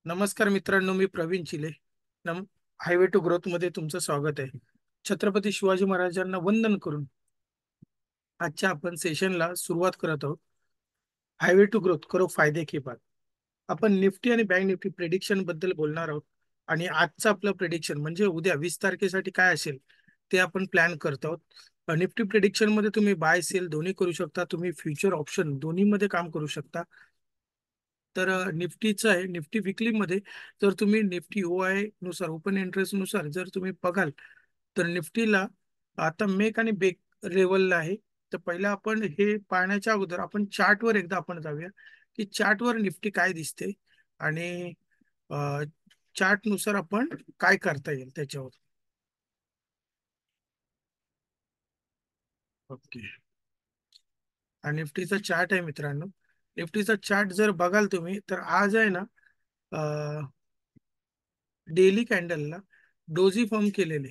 नमस्कार मित्रांनो, मी प्रवीण चिले. नम हायवे टू ग्रोथ मध्ये तुमचं स्वागत आहे. छत्रपती शिवाजी महाराजांना वंदन करून आजच्या आपण सेशनला सुरुवात करत आहोत. हायवे टू ग्रोथ करो फायदे की बात. आपण निफ्टी आणि बँक निफ्टी प्रेडिक्शन बद्दल बोलणार आहोत. आणि आजचं आपलं प्रेडिक्शन म्हणजे उद्या 20 तारखेसाठी काय असेल ते आपण प्लॅन करत आहोत. निफ्टी प्रेडिक्शन मध्ये तुम्ही बाय सेल दोन्ही करू शकता. तुम्ही फ्युचर ऑप्शन दोन्ही मध्ये काम करू शकता. तर निफ्टीचं आहे, निफ्टी विकली मध्ये जर तुम्ही निफ्टी ओ आय नुसार ओपन इंटरेस्ट नुसार जर तुम्ही बघाल तर निफ्टीला आता मेक आणि बेक लेवलला आहे. तर पहिला आपण हे पाहण्याच्या अगोदर आपण चार्टवर एकदा आपण जाऊया की चार्टवर निफ्टी काय दिसते आणि चार्ट नुसार आपण काय करता येईल त्याच्यावर. ओके. हा निफ्टीचा चार्ट आहे मित्रांनो. निफ्टीचा चार्ट जर बघाल तुम्ही तर आज आहे ना, डेली कॅन्डलला डोजी फॉर्म केलेले.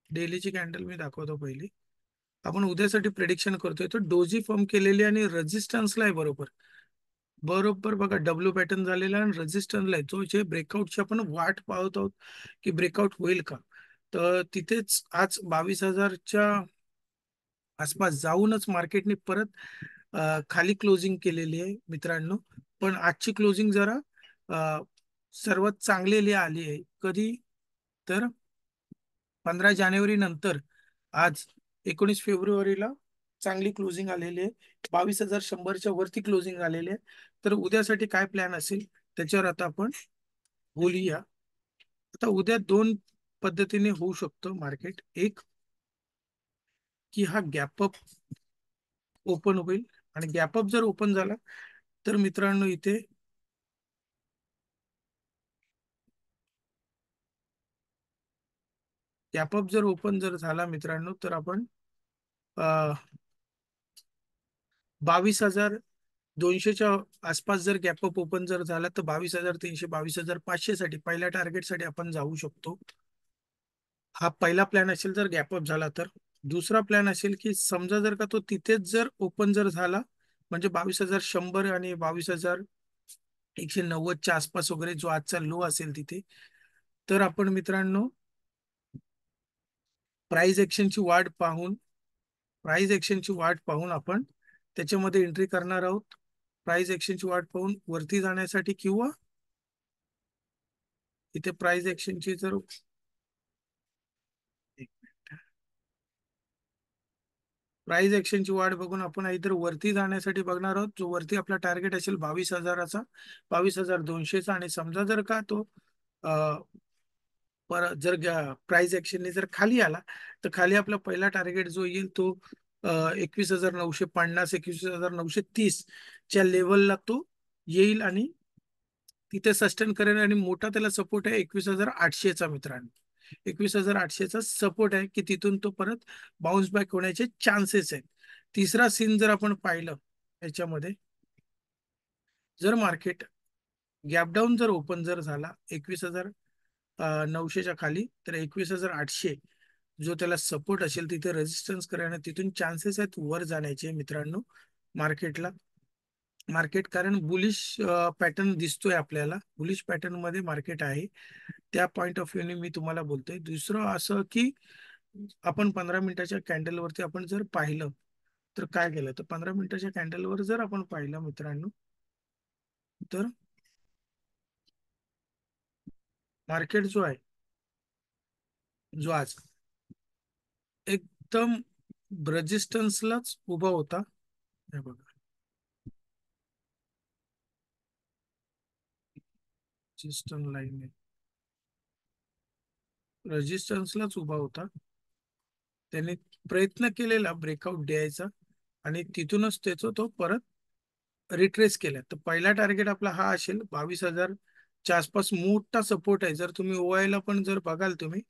डेलीची कॅन्डल मी दाखवतो पहिली. आपण उद्यासाठी प्रेडिक्शन करतोय तर डोजी फॉर्म केलेली आणि रेजिस्टन्सला आहे बरोबर. बरोबर बघा, डब्ल्यू पॅटर्न झालेला आणि रेजिस्टन्सला आहे, जो जे ब्रेकआउटची आपण वाट पाहत आहोत की ब्रेकआउट होईल का. तर तिथेच आज 22,000च्या आसपास जाऊनच मार्केटने परत खाली क्लोजिंग केलेली आहे मित्रांनो. पण आजची क्लोजिंग जरा अ, सर्वात चांगलेली आली आहे. कधी तर 15 जानेवारी नंतर आज 19 फेब्रुवारीला चांगली क्लोजिंग आलेली आहे. 22,100च्या वरती क्लोजिंग आलेली आहे. तर उद्यासाठी काय प्लॅन असेल त्याच्यावर आता आपण बोलूया. आता उद्या दोन पद्धतीने होऊ शकतो मार्केट. एक की हा गॅपअप ओपन होईल आणि गॅपअप जर ओपन झाला तर मित्रांनो इथे गॅपअप जर ओपन जर झाला मित्रांनो तर आपण 22,200च्या आसपास जर गॅपअप ओपन जर झाला तर 22,300 22,500 साठी पहिल्या टार्गेटसाठी आपण जाऊ शकतो. हा पहिला प्लॅन असेल जर गॅपअप झाला तर. दुसरा प्लॅन असेल की समजा जर का तो तिथेच जर ओपन जर झाला म्हणजे 22,100 आणि 22,190च्या आसपास वगैरे जो आजचा लो असेल तिथे, तर आपण मित्रांनो प्राइस एक्शनची वाट पाहून प्राइस एक्शनची वाट पाहून आपण त्याच्यामध्ये एंट्री करणार आहोत. प्राइस एक्शनची वाट पाहून वरती जाण्यासाठी किंवा इथे प्राइस एक्शनची जर प्राइस एक्शनची वाट बघून आपण इतर वरती जाण्यासाठी बघणार आहोत. जो वरती आपला टार्गेट असेल 22,000चा, 22,200चा. आणि समजा जर का तो अ, पर जर प्राइस एक्शनने जर खाली आला तर खाली आपला पहिला टार्गेट जो येईल तो 21,950 21,930 च्या लेवलला तो येईल आणि तिथे सस्टेन करेल. आणि मोठा त्याला सपोर्ट आहे 21,800चा मित्रांनो. 21,800चा सपोर्ट आहे की तिथून तो परत बाउन्स बॅक होण्याचे चान्सेस आहेत. तिसरा सीन जर आपण पाहिलं याच्यामध्ये, जर मार्केट गॅपडाऊन जर ओपन जर झाला 21,900च्या खाली तर 21,800 जो त्याला सपोर्ट असेल तिथे रेजिस्टन्स करायला तिथून चान्सेस आहेत वर जाण्याचे मित्रांनो मार्केटला. मार्केट कारण बुलिश पॅटर्न दिसतोय आपल्याला, बुलिश पॅटर्न मध्ये मार्केट आहे. त्या पॉइंट ऑफ व्ह्यूने मी तुम्हाला बोलतोय. दुसरं असं की आपण 15 मिनिटाच्या कॅन्डलवरती आपण जर पाहिलं तर काय केलं, तर 15 मिनिटाच्या कॅन्डलवर जर आपण पाहिलं मित्रांनो तर मार्केट जो आहे, जो आज एकदम रेजिस्टन्सलाच उभा होता. हे बघा, रेजिस्टन्स लाईन रेजिस्टन्सलाच उभा होता. त्याने प्रयत्न केलेला ब्रेकआउट द्यायचा आणि तिथूनच त्याचा तो परत रिट्रेस केला. तर पहिला टार्गेट आपला हा असेल 22,000च्या आसपास. मोठा सपोर्ट आहे. जर तुम्ही ओआय ला पण जर बघाल तुम्ही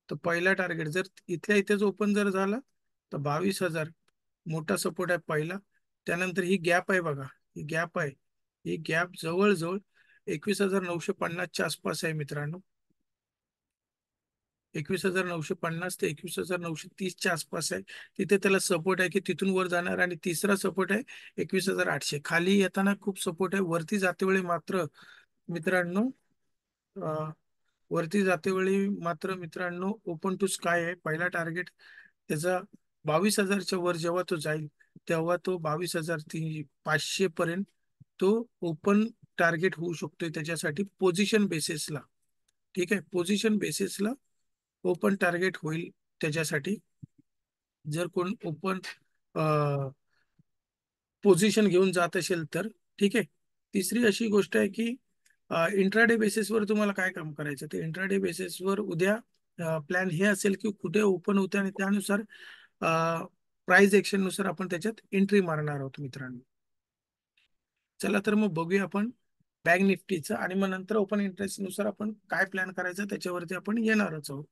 तर पहिला टार्गेट जर इथल्या इथेच ओपन जर झाला तर 22,000 मोठा सपोर्ट आहे पहिला. त्यानंतर ही गॅप आहे बघा, ही गॅप आहे. ही गॅप जवळजवळ 21,950च्या आसपास आहे मित्रांनो. 21,950 ते 21,930च्या आसपास आहे. तिथे त्याला सपोर्ट आहे की तिथून वर जाणार. आणि तिसरा सपोर्ट आहे 21,800. खाली येताना खूप सपोर्ट आहे. वरती जाते वेळी मात्र मित्रांनो वरती जाते वेळी मात्र मित्रांनो ओपन टू स्काय आहे पहिला टार्गेट त्याचा. 22,000च्या वर जेव्हा तो जाईल तेव्हा तो 22,500 पर्यंत तो ओपन टार्गेट होऊ शकतोय त्याच्यासाठी पोझिशन बेसिसला. ठीक आहे, पोझिशन बेसिसला ओपन टार्गेट होईल त्याच्यासाठी, जर कोण ओपन पोझिशन घेऊन जात असेल तर. ठीक आहे. तिसरी अशी गोष्ट आहे की इंट्राडे बेसिसवर तुम्हाला काय काम करायचं, ते इंट्राडे बेसिसवर उद्या प्लॅन हे असेल की कुठे ओपन होते आणि त्यानुसार प्राइस एक्शन नुसार आपण त्याच्यात एंट्री मारणार आहोत मित्रांनो. चला तर मग बघूया आपण बँक निफ्टीचं, आणि मग नंतर ओपन इंटरेस्ट नुसार आपण काय प्लॅन करायचं त्याच्यावरती आपण येणारच आहोत.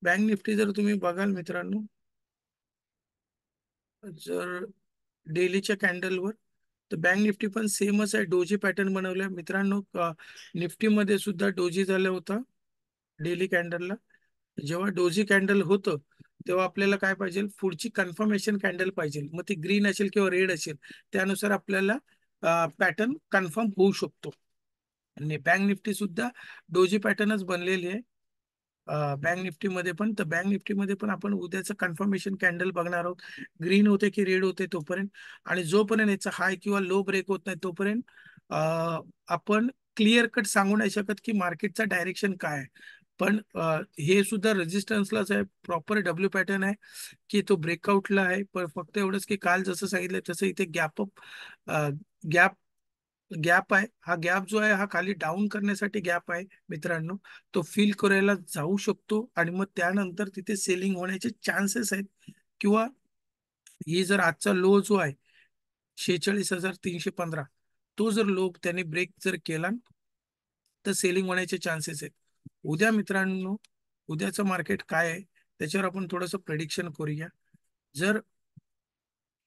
बँक निफ्टी जर तुम्ही बघाल मित्रांनो, जर डेलीच्या कॅन्डलवर, तर बँक निफ्टी पण सेमच आहे, डोजी पॅटर्न बनवलाय मित्रांनो. निफ्टीमध्ये सुद्धा डोजी झाला होता डेली कॅन्डलला. जेव्हा डोजी कॅन्डल होतं तेव्हा आपल्याला काय पाहिजे, पुढची कन्फर्मेशन कॅन्डल पाहिजे, मग ती ग्रीन असेल किंवा रेड असेल त्यानुसार आपल्याला पॅटर्न कन्फर्म होऊ शकतो. आणि बँक निफ्टी सुद्धा डोजी पॅटर्नच बनलेली आहे. बँक निफ्टीमध्ये पण, तर बँक निफ्टीमध्ये पण आपण उद्याचं कन्फर्मेशन कॅन्डल बघणार आहोत, ग्रीन होते की रेड होते तोपर्यंत. आणि जोपर्यंत याचा हाय किंवा लो ब्रेक होत नाही तोपर्यंत आपण क्लिअर कट सांगू नाही शकत की मार्केटचा डायरेक्शन काय आहे. पण हे सुद्धा रेजिस्टन्सलाच आहे, प्रॉपर डब्ल्यू पॅटर्न आहे की तो ब्रेकआउटला आहे. पण फक्त एवढंच की काल जसं सांगितलं तसं इथे गॅप गॅप आहे. हा गॅप जो आहे हा खाली डाऊन करण्यासाठी गॅप आहे मित्रांनो. तो फिल करायला जाऊ शकतो आणि मग त्यानंतर तिथे सेलिंग होण्याचे चान्सेस आहेत. किंवा ही जर आजचा लो जो आहे 46,315, तो जर लो त्याने ब्रेक जर केला तर सेलिंग होण्याचे चान्सेस आहेत. उद्या मित्रांनो, उद्याचं मार्केट काय आहे त्याच्यावर आपण थोडंसं प्रेडिक्शन करूया. जर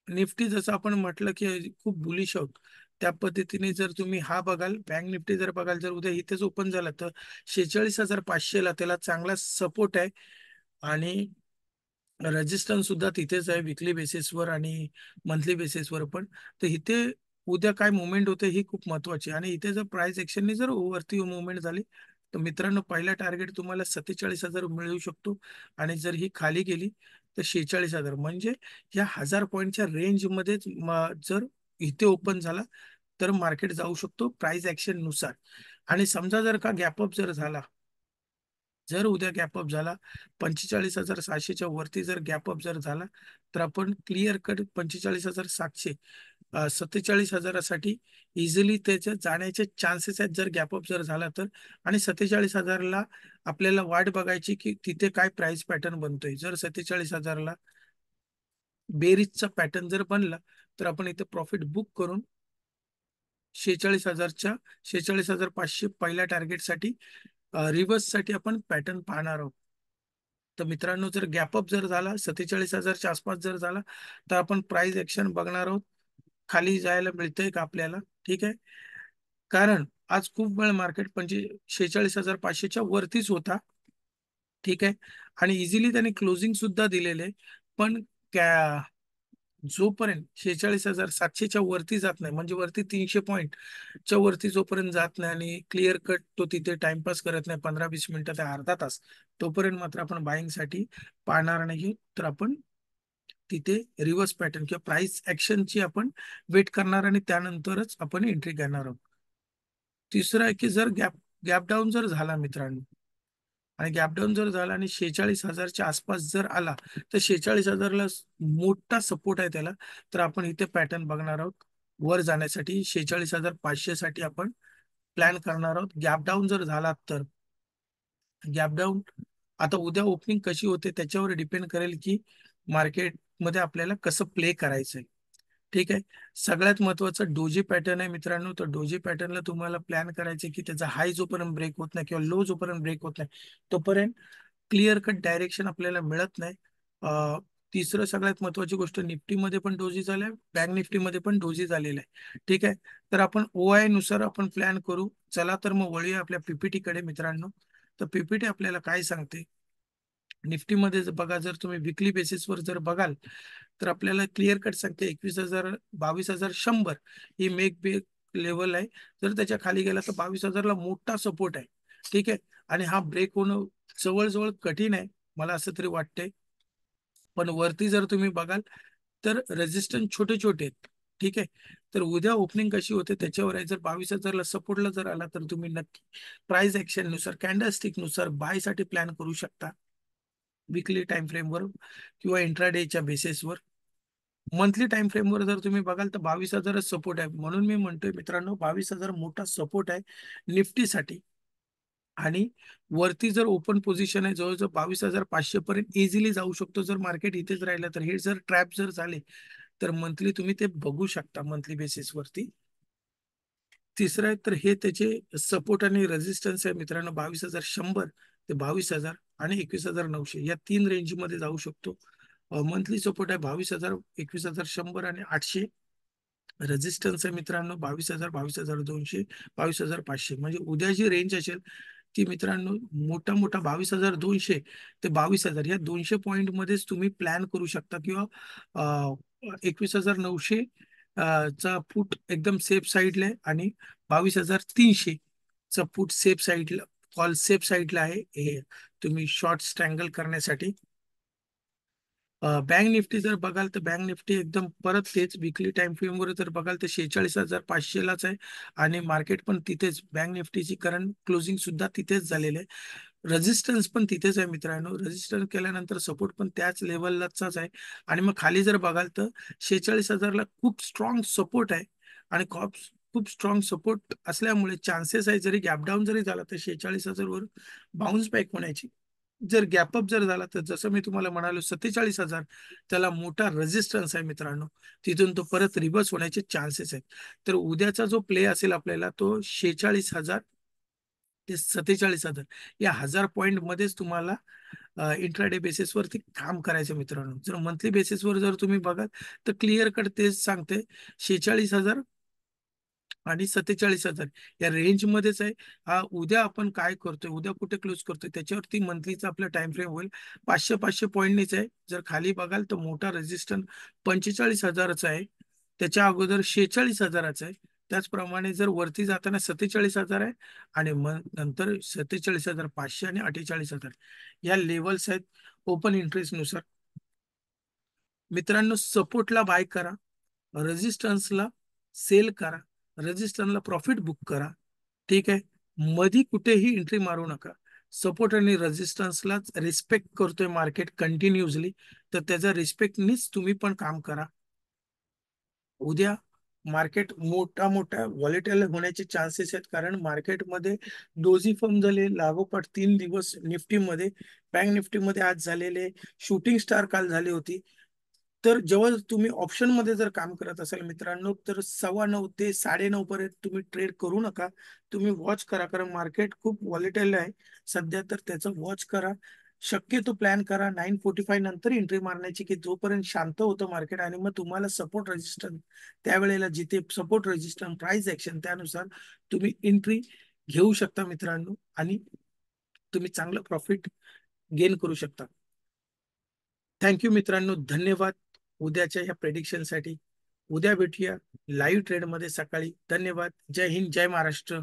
निफ्टी जसं आपण म्हटलं की खूप बुलिश आहोत, त्या पद्धतीने जर तुम्ही हा बघाल, बँक निफ्टी जर बघाल, जर उद्या इथेच ओपन झाला तर 46,500ला त्याला चांगला सपोर्ट आहे. आणि रेजिस्टन्स सुद्धा तिथेच आहे विकली बेसिसवर आणि मंथली बेसिसवर पण. तर इथे उद्या काय मुवमेंट होते ही खूप महत्वाची आहे. आणि इथे जर प्राइस एक्शनने जर वरती मुवमेंट झाली तर मित्रांनो पहिला टार्गेट तुम्हाला 47,000 मिळू शकतो. आणि जर ही खाली गेली तर 46,000, म्हणजे या 1,000 पॉईंटच्या रेंजमध्येच जर इथे ओपन झाला तर मार्केट जाऊ शकतो प्राइस ऍक्शन नुसार. आणि समजा जर का गॅपअप जर झाला, जर उद्या गॅपअप झाला 45,700च्या वरती जर गॅपअप जर झाला तर आपण क्लिअर कट 45,700 47,000साठी इझिली त्याच्या जाण्याचे चान्सेस आहेत जर गॅपअप जर झाला तर. आणि 47,000ला आपल्याला वाट बघायची की तिथे काय प्राइस पॅटर्न बनतोय. जर 47,000ला बेरीजचा पॅटर्न जर बनला तर आपण इथे प्रॉफिट बुक करून 46,500 पहिल्या टार्गेटसाठी रिव्हर्ससाठी आपण पॅटर्न पाहणार आहोत. तर मित्रांनो जर गॅपअप जर झाला 47,000च्या आसपास जर झाला तर आपण प्राइस ऍक्शन बघणार आहोत. खाली जायला मिळतंय का आपल्याला. ठीक आहे, कारण आज खूप वेळ मार्केट 46,500च्या वरतीच होता. ठीक आहे, आणि इझिली त्याने क्लोजिंग सुद्धा दिलेले. पण जोपर्यंत 46,700च्या वरती जात नाही, म्हणजे वरती 300 पॉईंटच्या वरती जोपर्यंत जात नाही आणि क्लिअर कट तो तिथे टाइमपास करत नाही 15-20 मिनिटं ते अर्धा तास, तोपर्यंत मात्र आपण बाईंग साठी पाहणार नाही. तर आपण तिथे रिव्हर्स पॅटर्न किंवा प्राइस ऍक्शनची आपण वेट करणार आणि त्यानंतरच आपण एंट्री घेणार आहोत. तिसरं आहे की जर गॅप गॅप डाऊन जर झाला मित्रांनो, आणि गॅपडाऊन जर झाला आणि 46,000च्या आसपास जर आला तर 46,000ला मोठा सपोर्ट आहे त्याला. तर आपण इथे पॅटर्न बघणार आहोत वर जाण्यासाठी. 46,500 साठी आपण प्लॅन करणार आहोत. गॅपडाऊन जर झाला तर गॅपडाऊन, आता उद्या ओपनिंग कशी होते त्याच्यावर डिपेंड करेल की मार्केटमध्ये आपल्याला कसं प्ले करायचंय. ठीक आहे, सगळ्यात महत्वाचं डोजी पॅटर्न आहे मित्रांनो. तर डोजी पॅटर्नला तुम्हाला प्लॅन करायचे की त्याचा हाय जोपर्यंत ब्रेक होत नाही किंवा लो जोपर्यंत ब्रेक होत नाही तोपर्यंत क्लिअर कट डायरेक्शन आपल्याला मिळत नाही. तिसरं सगळ्यात महत्वाची गोष्ट, निफ्टीमध्ये पण डोजी झाल्या, बँक निफ्टीमध्ये पण डोजी झालेला आहे. ठीक आहे, तर आपण OI नुसार आपण प्लॅन करू. चला तर मग वळूया आपल्या पीपीटी कडे मित्रांनो. तर पीपीटी आपल्याला काय सांगते, निफ्टीमध्ये बघा, जर तुम्ही विकली बेसिसवर जर बघाल तर आपल्याला क्लिअर कट सांगते 21,000 22,100 ही मेक बेक लेवल आहे. जर त्याच्या खाली गेला तर 22,000ला मोठा सपोर्ट आहे. ठीक आहे. आणि हा ब्रेक होणं जवळजवळ कठीण आहे, मला असं तरी वाटतंय. पण वरती जर तुम्ही बघाल तर रेजिस्टन्स छोटे छोटे आहेत. ठीक आहे. तर उद्या ओपनिंग कशी होते त्याच्यावर आहे. जर 22,000ला सपोर्टला जर आला तर तुम्ही नक्की प्राइस ऍक्शन नुसार कॅन्डलस्टिक नुसार बाय साठी प्लॅन करू शकता, विकली टाइम फ्रेमवर किंवा इंट्राडेच्या बेसिसवर. मंथली टाइम फ्रेमवर जर तुम्ही बघाल तर 22,000 सपोर्ट आहे. म्हणून मी म्हणतोय मित्रांनो, 22,000 मोठा सपोर्ट आहे निफ्टीसाठी. आणि वरती जर ओपन पोझिशन आहे जवळजवळ 22,500 पर्यंत इझिली जाऊ शकतो जर मार्केट इथेच राहिलं तर. हे जर ट्रॅप जर झाले तर मंथली तुम्ही ते बघू शकता मंथली बेसिस वरती. तिसरं आहे तर हे त्याचे सपोर्ट आणि रेजिस्टन्स आहे मित्रांनो, 22,100 ते 22,000 आणि 21,900 या तीन रेंजमध्ये जाऊ शकतो. मंथली सपोर्ट आहे 22,000, 21,100 आणि 800. रेजिस्टन्स आहे मित्रांनो 22,000, 22,200, 22,500. म्हणजे उद्या जी रेंज असेल ती मित्रांनो मोठा मोठा 22,200 ते 22,000 या 200 पॉईंट मध्येच तुम्ही प्लॅन करू शकता. किंवा 21,900 चा फूट एकदम सेफ साईडला आहे आणि 22,300 चा फूट सेफ साईडला, कॉल सेफ साईडला आहे. हे तुम्ही शॉर्ट स्ट्रँगल करण्यासाठी. बँक निफ्टी जर बघाल तर बँक निफ्टी एकदम परत तेच विकली टाइम फ्रेमवर जर बघाल तर 46,500 लाच आहे. आणि मार्केट पण तिथेच, बँक निफ्टीची करंट क्लोजिंग सुद्धा तिथेच झालेले आहे. रेजिस्टन्स पण तिथेच आहे मित्रांनो. रेजिस्टन्स केल्यानंतर सपोर्ट पण त्याच लेवललाच आहे. आणि मग खाली जर बघाल तर 46,000ला खूप स्ट्रॉंग सपोर्ट आहे. आणि खूप खूप स्ट्रॉंग सपोर्ट असल्यामुळे चान्सेस आहे जरी गॅपडाऊन जरी झाला तर 46,000 वर बाउन्स बॅक होण्याची. जर गॅपअप जर झाला तर जसं मी तुम्हाला म्हणालो 47,000 त्याला मोठा रेजिस्टन्स आहे मित्रांनो. तिथून तो परत रिव्हर्स होण्याचे चान्सेस आहेत. तर उद्याचा जो प्ले असेल आपल्याला तो 46,000 ते 47,000 या 1,000 पॉईंट मध्येच तुम्हाला इंट्राडे बेसिसवरती काम करायचं मित्रांनो. जर मंथली बेसिसवर जर तुम्ही बघाल तर क्लिअर कट तेच सांगते, 46,000 आणि 47,000 या रेंज मध्येच आहे. हा उद्या आपण काय करतोय, उद्या कुठे क्लोज करतोय त्याच्यावरती मंथलीचा आपला टाइम फ्रेम होईल. 500 पॉईंटनीच आहे. जर खाली बघाल तर मोठा रेजिस्टन्स 45,000चा आहे. त्याच्या अगोदर 46,000चा आहे. त्याचप्रमाणे जर वरती जाताना 47,000 आहे. आणि मग नंतर 47,500 आणि 48,000 या लेवल्स आहेत ओपन इंटरेस्ट नुसार. मित्रांनो, सपोर्टला बाय करा, रेजिस्टन्सला सेल करा, रेजिस्टन्सला प्रॉफिट बुक करा. ठीक आहे. मधी कुठेही एंट्री मारू नका. सपोर्ट आणि रेजिस्टन्सलाच रिस्पेक्ट करतोय मार्केट कंटिन्युअसली, तर त्याचा रिस्पेक्टनीच तुम्ही पण काम करा. उद्या मार्केट मोठा मोठा व्हॉलेटाईल होण्याचे चान्सेस आहेत. कारण मार्केटमध्ये डोजी फॉर्म झाले लागोपाठ 3 दिवस निफ्टीमध्ये. बँक निफ्टीमध्ये आज झालेले शूटिंग स्टार काल झाली होती. तर जेव्हा तुम्ही ऑप्शन मध्ये जर काम करत असाल मित्रांनो तर 9:15 ते 9:30 पर्यंत तुम्ही ट्रेड करू नका. तुम्ही वॉच करा, कारण मार्केट खूप व्हॉलेटाईल आहे सध्या. तर त्याचं वॉच करा. शक्यतो प्लॅन करा 9:45 नंतर एंट्री मारण्याची, की जोपर्यंत शांत होतं मार्केट. आणि मग तुम्हाला सपोर्ट रेजिस्टन्स त्यावेळेला जिथे सपोर्ट रेजिस्टन्स प्राइस ऍक्शन त्यानुसार तुम्ही एंट्री घेऊ शकता मित्रांनो. आणि तुम्ही चांगलं प्रॉफिट गेन करू शकता. थँक्यू मित्रांनो, धन्यवाद उद्याच्या या प्रेडिक्शनसाठी. उद्या भेटूया लाईव्ह ट्रेडमध्ये सकाळी. धन्यवाद. जय हिंद, जय महाराष्ट्र.